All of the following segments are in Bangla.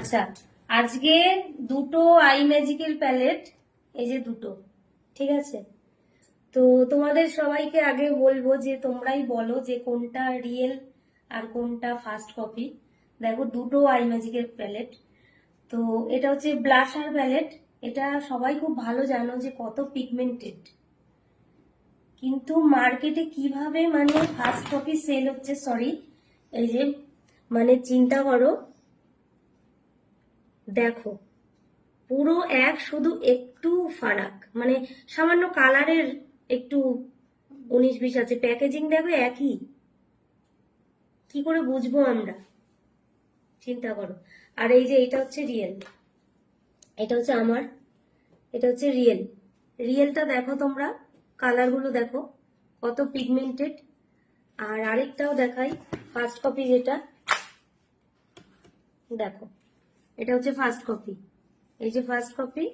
আচ্ছা, আজকে দুটো আই ম্যাজিকের প্যালেট, এই যে দুটো, ঠিক আছে। তো তোমাদের সবাইকে আগে বলবো যে তোমরাই বলো যে কোনটা রিয়েল আর কোনটা ফার্স্ট কপি। দেখো, দুটো আই ম্যাজিকের প্যালেট। তো এটা হচ্ছে ব্লাশার প্যালেট। এটা সবাই খুব ভালো জানো যে কত পিগমেন্টেড, কিন্তু মার্কেটে কিভাবে মানে ফার্স্ট কপি সেল হচ্ছে, সরি, এই যে মানে চিন্তা করো, দেখো পুরো এক, শুধু একটু ফারাক, মানে সামান্য কালারের একটু 19-20 আছে, প্যাকেজিং দেখো একই। কি করে বুঝবো আমরা, চিন্তা করো। আর এই যে এটা হচ্ছে রিয়েল, এটা হচ্ছে আমার, এটা হচ্ছে রিয়েল। রিয়েলটা দেখো তোমরা, কালারগুলো দেখো কত পিগমেন্টেড। আর আরেকটাও দেখাই, ফার্স্ট কপি যেটা, দেখো এটা হচ্ছে ফার্স্ট কপি। এই যে ফার্স্ট কপি,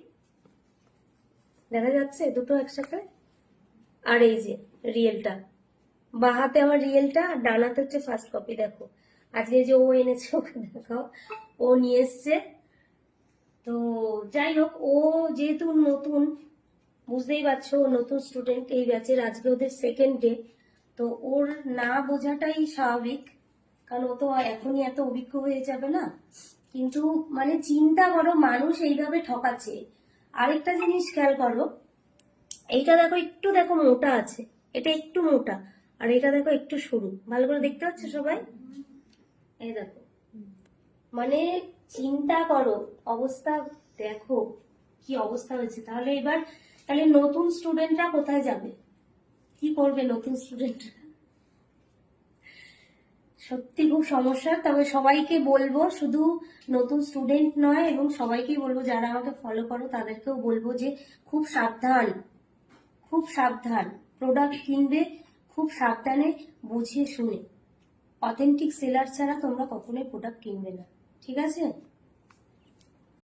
দেখা যাচ্ছে দুটো একসাথে। আর এই যে রিয়েলটা, বাঁ হাতে আমার রিয়েলটা, আর ডান হাতে হচ্ছে ফার্স্ট কপি। দেখো আজকে যে ও এনেছে, ওকে দেখাও, ও নিয়ে এসছে। তো যাই হোক, ও যেহেতু নতুন, বুঝতেই পারছো, ও নতুন স্টুডেন্ট এই ব্যাচের, আজকে ওদের সেকেন্ড ডে। তো ওর না বোঝাটাই স্বাভাবিক, কারণ ও তো এখনই এত অভিজ্ঞ হয়ে যাবে না। কিন্তু মানে চিন্তা করো, মানুষ এইভাবে ঠকাচ্ছে। আরেকটা জিনিস খেয়াল করো, এইটা দেখো একটু, দেখো মোটা আছে, এটা একটু মোটা, আর এটা দেখো একটু সরু। ভালো করে দেখতে পাচ্ছ সবাই? এই দেখো, মানে চিন্তা করো অবস্থা, দেখো কি অবস্থা হয়েছে। তাহলে এবার, তাহলে নতুন স্টুডেন্টরা কোথায় যাবে, কি করবে নতুন স্টুডেন্টরা? সত্যি খুব সমস্যা। তবে সবাইকে বলবো, শুধু নতুন স্টুডেন্ট নয়, এবং সবাইকেই বলবো যারা আমাকে ফলো করো তাদেরকেও বলবো যে খুব সাবধান, খুব সাবধান প্রোডাক্ট কিনবে, খুব সাবধানে বুঝিয়ে শুনে। অথেন্টিক সেলার ছাড়া তোমরা কখনোই প্রোডাক্ট কিনবে না, ঠিক আছে?